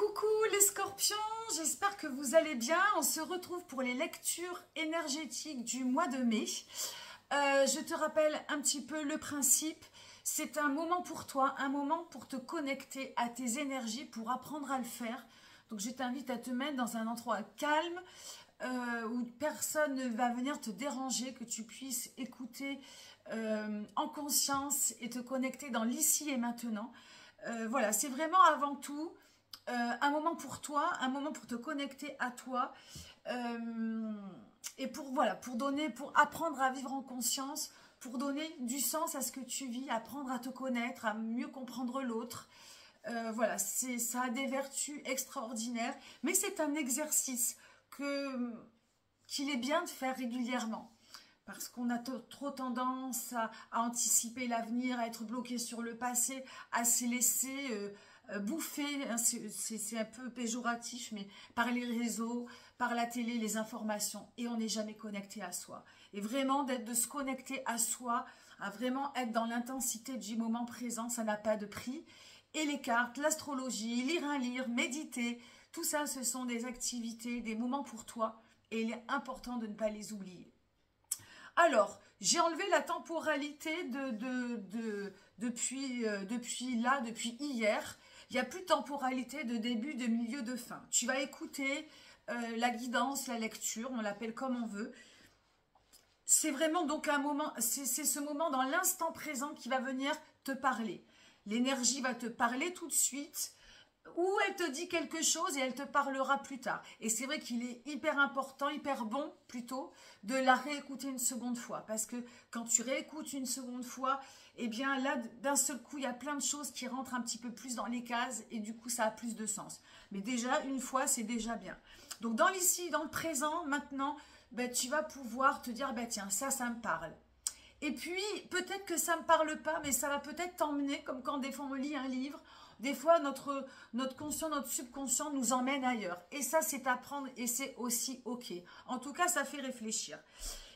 Coucou les scorpions, j'espère que vous allez bien. On se retrouve pour les lectures énergétiques du mois de mai. Je te rappelle un petit peu le principe. C'est un moment pour toi, un moment pour te connecter à tes énergies, pour apprendre à le faire. Donc je t'invite à te mettre dans un endroit calme, où personne ne va venir te déranger, que tu puisses écouter en conscience et te connecter dans l'ici et maintenant. Voilà, c'est vraiment avant tout un moment pour toi, un moment pour te connecter à toi et pour, voilà, pour apprendre à vivre en conscience, pour donner du sens à ce que tu vis, apprendre à te connaître, à mieux comprendre l'autre. Voilà, ça a des vertus extraordinaires, mais c'est un exercice qu'il est bien de faire régulièrement. Parce qu'on a trop tendance à anticiper l'avenir, à être bloqué sur le passé, à se laisser bouffer, hein, c'est un peu péjoratif, mais par les réseaux, par la télé, les informations, et on n'est jamais connecté à soi. Et vraiment, de se connecter à soi, à vraiment être dans l'intensité du moment présent, ça n'a pas de prix. Et les cartes, l'astrologie, lire un livre, méditer, tout ça, ce sont des activités, des moments pour toi, et il est important de ne pas les oublier. Alors, j'ai enlevé la temporalité depuis hier. Il n'y a plus de temporalité de début, de milieu, de fin. Tu vas écouter la guidance, la lecture, on l'appelle comme on veut. C'est vraiment donc un moment, c'est ce moment dans l'instant présent qui va venir te parler. L'énergie va te parler tout de suite. Ou elle te dit quelque chose et elle te parlera plus tard. Et c'est vrai qu'il est hyper important, hyper bon plutôt, de la réécouter une seconde fois. Parce que quand tu réécoutes une seconde fois, eh bien là, d'un seul coup, il y a plein de choses qui rentrent un petit peu plus dans les cases et du coup, ça a plus de sens. Mais déjà, une fois, c'est déjà bien. Donc dans l'ici, dans le présent, maintenant, ben, tu vas pouvoir te dire, ben, tiens, ça me parle. Et puis, peut-être que ça ne me parle pas, mais ça va peut-être t'emmener, comme quand des fois on lit un livre. Des fois, notre conscient, notre subconscient nous emmène ailleurs. Et ça, c'est à prendre et c'est aussi OK. En tout cas, ça fait réfléchir.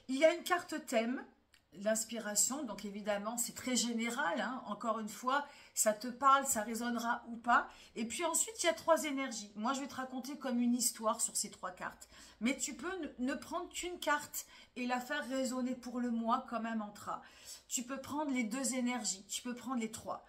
Il y a une carte thème, l'inspiration. Donc, évidemment, c'est très général. Hein. Encore une fois, ça te parle, ça résonnera ou pas. Et puis ensuite, il y a 3 énergies. Moi, je vais te raconter comme une histoire sur ces 3 cartes. Mais tu peux ne prendre qu'une carte et la faire résonner pour le mois comme un mantra. Tu peux prendre les 2 énergies. Tu peux prendre les 3.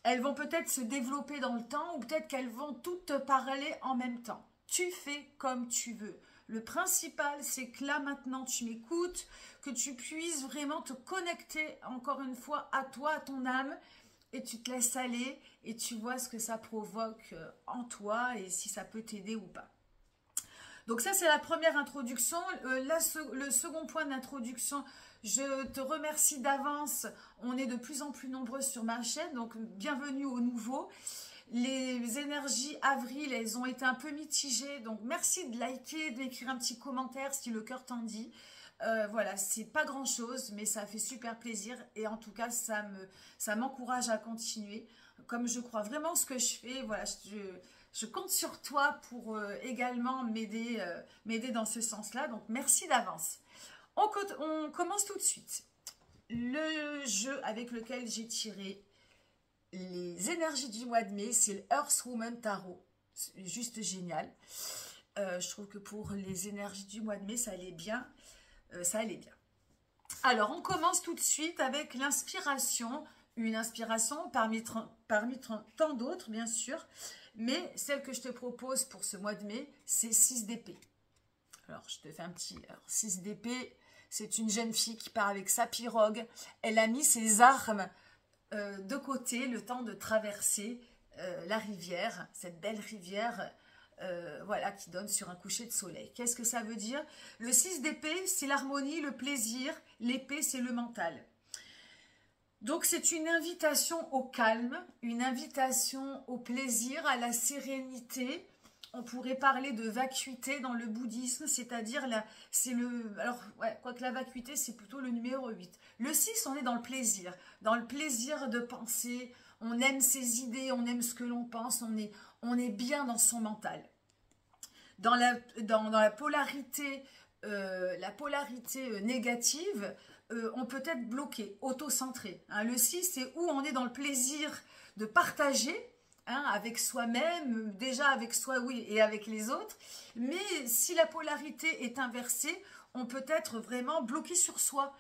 Elles vont peut-être se développer dans le temps ou peut-être qu'elles vont toutes te parler en même temps. Tu fais comme tu veux. Le principal, c'est que là, maintenant, tu m'écoutes, que tu puisses vraiment te connecter, encore une fois, à toi, à ton âme, et tu te laisses aller et tu vois ce que ça provoque en toi et si ça peut t'aider ou pas. Donc ça, c'est la première introduction. Le second point d'introduction, je te remercie d'avance. On est de plus en plus nombreux sur ma chaîne, donc bienvenue aux nouveaux. Les énergies avril, elles ont été un peu mitigées, donc merci de liker, d'écrire un petit commentaire si le cœur t'en dit. Voilà, c'est pas grand chose, mais ça fait super plaisir et en tout cas, ça m'encourage à continuer. Comme je crois vraiment ce que je fais, voilà, je compte sur toi pour également m'aider dans ce sens-là. Donc, merci d'avance. On commence tout de suite. Le jeu avec lequel j'ai tiré les énergies du mois de mai, c'est le Earth Woman Tarot. C'est juste génial. Je trouve que pour les énergies du mois de mai, ça allait bien. Alors, on commence tout de suite avec l'inspiration. Une inspiration parmi tant d'autres, bien sûr. Mais celle que je te propose pour ce mois de mai, c'est 6 d'épée. Alors, je te fais un petit... Alors, 6 d'épée, c'est une jeune fille qui part avec sa pirogue. Elle a mis ses armes de côté, le temps de traverser la rivière, cette belle rivière, voilà, qui donne sur un coucher de soleil. Qu'est-ce que ça veut dire? Le 6 d'épée, c'est l'harmonie, le plaisir. L'épée, c'est le mental. Donc, c'est une invitation au calme, une invitation au plaisir, à la sérénité. On pourrait parler de vacuité dans le bouddhisme, c'est-à-dire, alors, ouais, quoique la vacuité, c'est plutôt le numéro 8. Le 6, on est dans le plaisir de penser, on aime ses idées, on aime ce que l'on pense, on est bien dans son mental. Dans la polarité négative, on peut être bloqué, auto-centré. Hein. Le 6, c'est où on est dans le plaisir de partager hein, avec soi-même, déjà avec soi, oui, et avec les autres. Mais si la polarité est inversée, on peut être vraiment bloqué sur soi,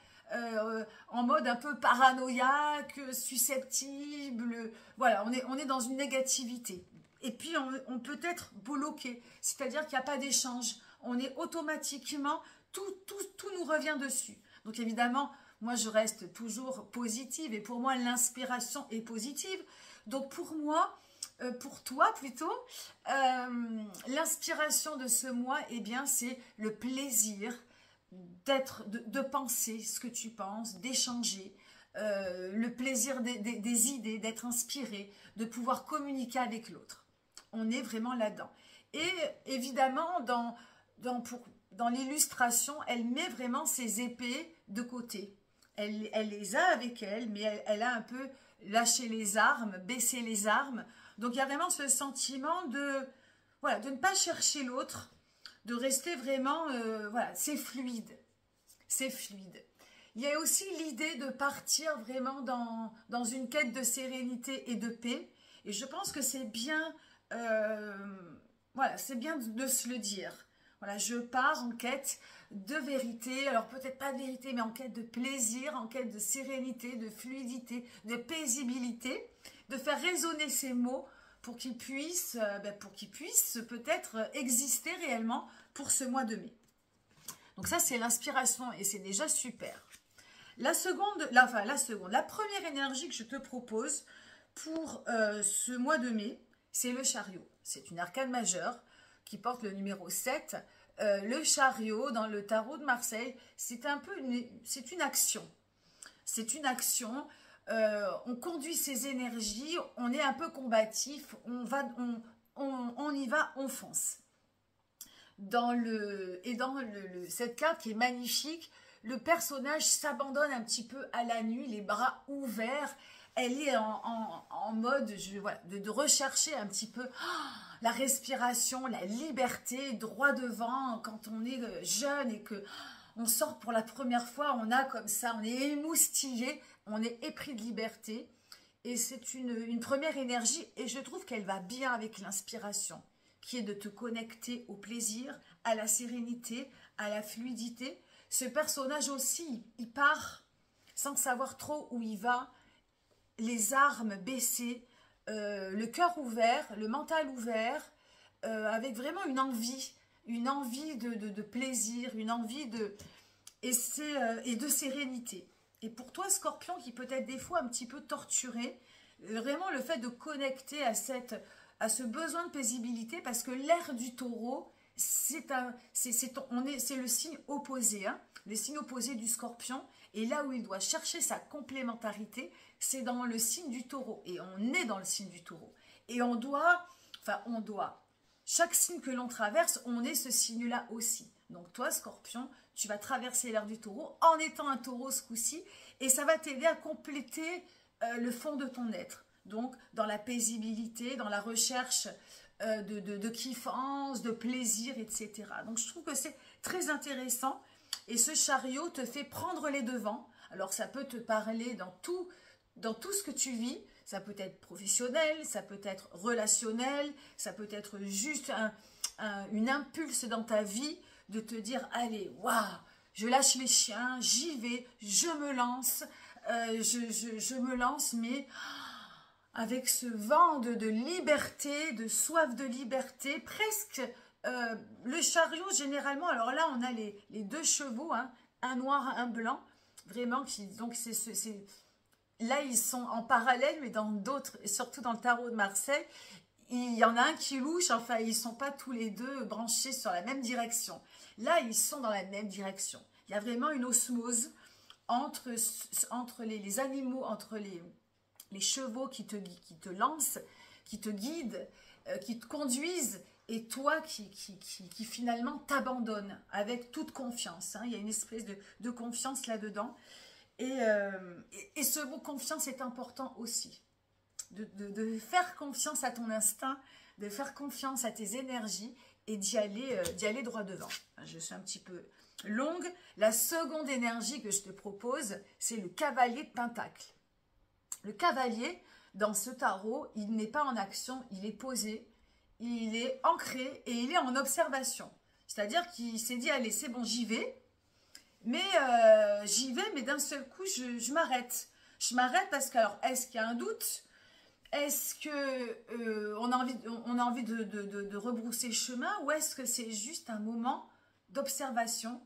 en mode un peu paranoïaque, susceptible. Voilà, on est dans une négativité. Et puis, on peut être bloqué, c'est-à-dire qu'il n'y a pas d'échange. On est automatiquement, tout nous revient dessus. Donc évidemment, moi, je reste toujours positive et pour moi, l'inspiration est positive. Donc pour moi, pour toi plutôt, l'inspiration de ce mois, eh bien, c'est le plaisir de penser ce que tu penses, d'échanger, le plaisir des idées, d'être inspiré, de pouvoir communiquer avec l'autre. On est vraiment là-dedans. Et évidemment, dans l'illustration, elle met vraiment ses épées de côté. Elle les a avec elle, mais elle a un peu lâché les armes, baissé les armes. Donc il y a vraiment ce sentiment voilà, de ne pas chercher l'autre, de rester vraiment, voilà, c'est fluide. C'est fluide. Il y a aussi l'idée de partir vraiment dans une quête de sérénité et de paix. Et je pense que c'est bien, voilà, c'est bien de se le dire. Voilà, je pars en quête de vérité, alors peut-être pas de vérité, mais en quête de plaisir, en quête de sérénité, de fluidité, de paisibilité, de faire résonner ces mots pour qu'ils puissent peut-être exister réellement pour ce mois de mai. Donc ça, c'est l'inspiration et c'est déjà super. La première énergie que je te propose pour ce mois de mai, c'est le chariot. C'est une arcane majeure qui porte le numéro 7. Le chariot, dans le tarot de Marseille, c'est une action. C'est une action. On conduit ses énergies, on est un peu combatif, on y va, on fonce. Cette carte qui est magnifique, le personnage s'abandonne un petit peu à la nuit, les bras ouverts. Elle est en mode voilà, de rechercher un petit peu la respiration, la liberté, droit devant. Quand on est jeune et que on sort pour la première fois, on a comme ça, on est émoustillé, on est épris de liberté. Et c'est une première énergie et je trouve qu'elle va bien avec l'inspiration, qui est de te connecter au plaisir, à la sérénité, à la fluidité. Ce personnage aussi, il part sans savoir trop où il va, les armes baissées, le cœur ouvert, le mental ouvert, avec vraiment une envie de plaisir, une envie et de sérénité. Et pour toi, Scorpion, qui peut être des fois un petit peu torturé, vraiment le fait de connecter à ce besoin de paisibilité, parce que l'air du taureau, c'est le signe opposé, hein, le signe opposé du Scorpion, et là où il doit chercher sa complémentarité, c'est dans le signe du taureau, et on est dans le signe du taureau, et chaque signe que l'on traverse, on est ce signe-là aussi. Donc toi, Scorpion, tu vas traverser l'air du taureau en étant un taureau ce coup-ci, et ça va t'aider à compléter le fond de ton être. Donc, dans la paisibilité, dans la recherche de kiffance, de plaisir, etc. Donc, je trouve que c'est très intéressant. Et ce chariot te fait prendre les devants. Alors, ça peut te parler dans tout ce que tu vis. Ça peut être professionnel, ça peut être relationnel, ça peut être juste une impulse dans ta vie de te dire, allez, waouh, je lâche les chiens, j'y vais, je me lance, je me lance, mais avec ce vent de liberté, de soif de liberté, presque le chariot généralement, alors là on a les deux chevaux, hein, un noir, un blanc, vraiment, donc là ils sont en parallèle, mais dans d'autres, surtout dans le tarot de Marseille, il y en a un qui louche, enfin ils ne sont pas tous les deux branchés sur la même direction. Là ils sont dans la même direction. Il y a vraiment une osmose entre les animaux, entre les chevaux qui te lancent, qui te guident, qui te conduisent, et toi qui finalement t'abandonne avec toute confiance. Hein. Il y a une espèce de confiance là-dedans. Et ce mot confiance est important aussi. De faire confiance à ton instinct, de faire confiance à tes énergies et d'y aller droit devant. Je suis un petit peu longue. La seconde énergie que je te propose, c'est le cavalier de Pentacle. Le dans ce tarot, il n'est pas en action, il est posé, il est ancré et il est en observation. C'est-à-dire qu'il s'est dit, allez, c'est bon, j'y vais. Mais d'un seul coup, je m'arrête. Je m'arrête parce que, alors, est-ce qu'il y a un doute? Est-ce que on a envie de rebrousser chemin? Ou est-ce que c'est juste un moment d'observation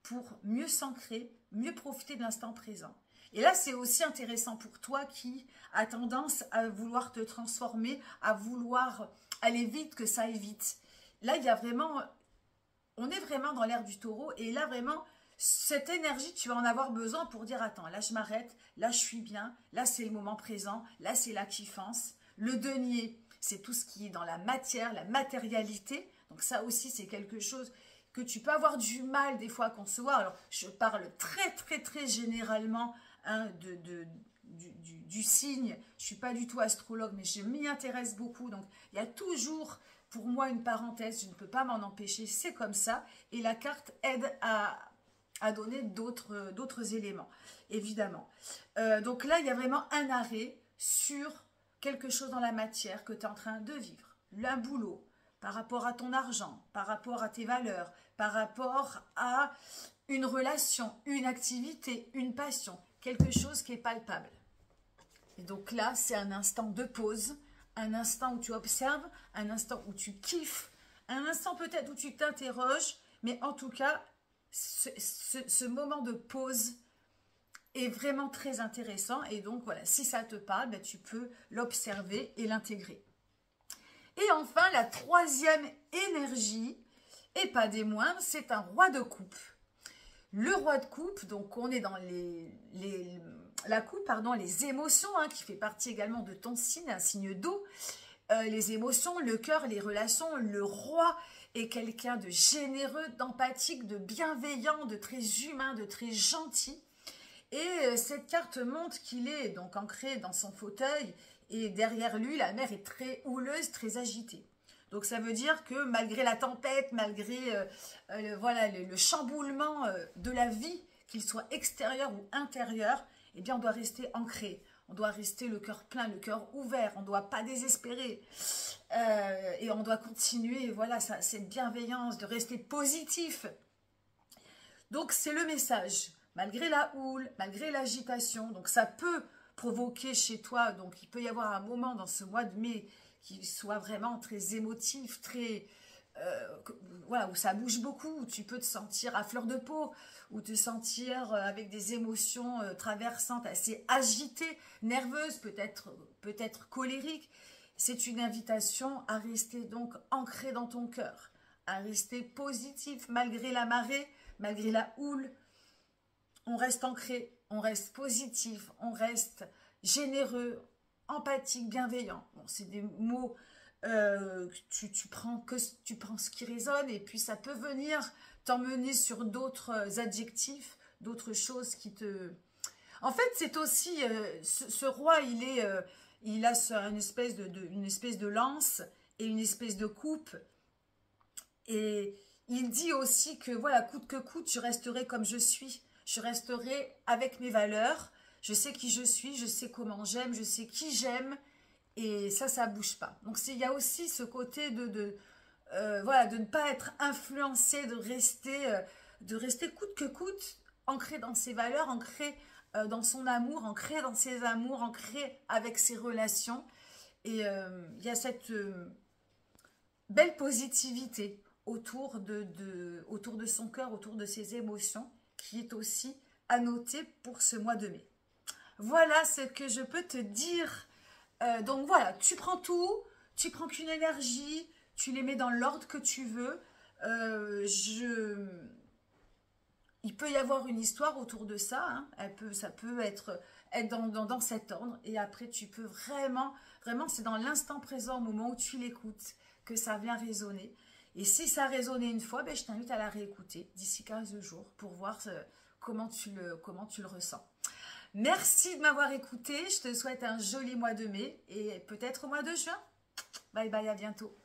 pour mieux s'ancrer, mieux profiter de l'instant présent? Et là, c'est aussi intéressant pour toi qui a tendance à vouloir te transformer, à vouloir aller vite, que ça aille vite. Là, il y a vraiment, on est vraiment dans l'ère du taureau. Et là, vraiment, cette énergie, tu vas en avoir besoin pour dire, attends, là, je m'arrête, là, je suis bien, là, c'est le moment présent, là, c'est la kiffance. Le denier, c'est tout ce qui est dans la matière, la matérialité. Donc ça aussi, c'est quelque chose que tu peux avoir du mal des fois à concevoir. Alors, je parle très généralement hein, du signe. Je ne suis pas du tout astrologue, mais je m'y intéresse beaucoup. Donc, il y a toujours pour moi une parenthèse. Je ne peux pas m'en empêcher. C'est comme ça. Et la carte aide à donner d'autres éléments, évidemment. Donc là, il y a vraiment un arrêt sur quelque chose dans la matière que tu es en train de vivre. Un boulot, par rapport à ton argent, par rapport à tes valeurs, par rapport à une relation, une activité, une passion, quelque chose qui est palpable. Et donc là, c'est un instant de pause, un instant où tu observes, un instant où tu kiffes, un instant peut-être où tu t'interroges, mais en tout cas, ce moment de pause est vraiment très intéressant. Et donc voilà, si ça te parle, ben, tu peux l'observer et l'intégrer. Et enfin, la troisième énergie, et pas des moindres, c'est un roi de coupe. Le roi de coupe, donc on est dans la coupe, pardon, les émotions, hein, qui fait partie également de ton signe, un signe d'eau. Les émotions, le cœur, les relations. Le roi est quelqu'un de généreux, d'empathique, de bienveillant, de très humain, de très gentil. Et cette carte montre qu'il est donc ancré dans son fauteuil et derrière lui, la mer est très houleuse, très agitée. Donc ça veut dire que malgré la tempête, malgré voilà, le chamboulement de la vie, qu'il soit extérieur ou intérieur, eh bien on doit rester ancré. On doit rester le cœur plein, le cœur ouvert. On ne doit pas désespérer. Et on doit continuer, voilà, cette bienveillance, de rester positif. Donc c'est le message. Malgré la houle, malgré l'agitation, donc ça peut provoquer chez toi, donc il peut y avoir un moment dans ce mois de mai qui soit vraiment très émotif, très voilà, où ça bouge beaucoup, où tu peux te sentir à fleur de peau, ou te sentir avec des émotions traversantes, assez agitées, nerveuses, peut-être colériques. C'est une invitation à rester donc ancré dans ton cœur, à rester positif malgré la marée, malgré la houle. On reste ancré, on reste positif, on reste généreux, empathique, bienveillant. Bon, c'est des mots, tu prends ce qui résonne et puis ça peut venir t'emmener sur d'autres adjectifs, d'autres choses qui te... En fait, c'est aussi, ce roi, il a une espèce de lance et une espèce de coupe. Et il dit aussi que, voilà, coûte que coûte, je resterai comme je suis. Je resterai avec mes valeurs. Je sais qui je suis, je sais comment j'aime, je sais qui j'aime. Et ça bouge pas. Donc, il y a aussi ce côté voilà, de ne pas être influencé, de rester coûte que coûte, ancré dans ses valeurs, ancré dans son amour, ancré dans ses amours, ancré avec ses relations. Et il y a cette belle positivité autour de son cœur, autour de ses émotions, qui est aussi à noter pour ce mois de mai. Voilà ce que je peux te dire. Donc voilà, tu prends tout, tu prends qu'une énergie, tu les mets dans l'ordre que tu veux. Il peut y avoir une histoire autour de ça, hein. Ça peut être dans cet ordre. Et après, tu peux vraiment, c'est dans l'instant présent, au moment où tu l'écoutes, que ça vient résonner. Et si ça a résonné une fois, ben, je t'invite à la réécouter d'ici 15 jours pour voir comment tu le ressens. Merci de m'avoir écouté. Je te souhaite un joli mois de mai et peut-être au mois de juin. Bye bye, à bientôt.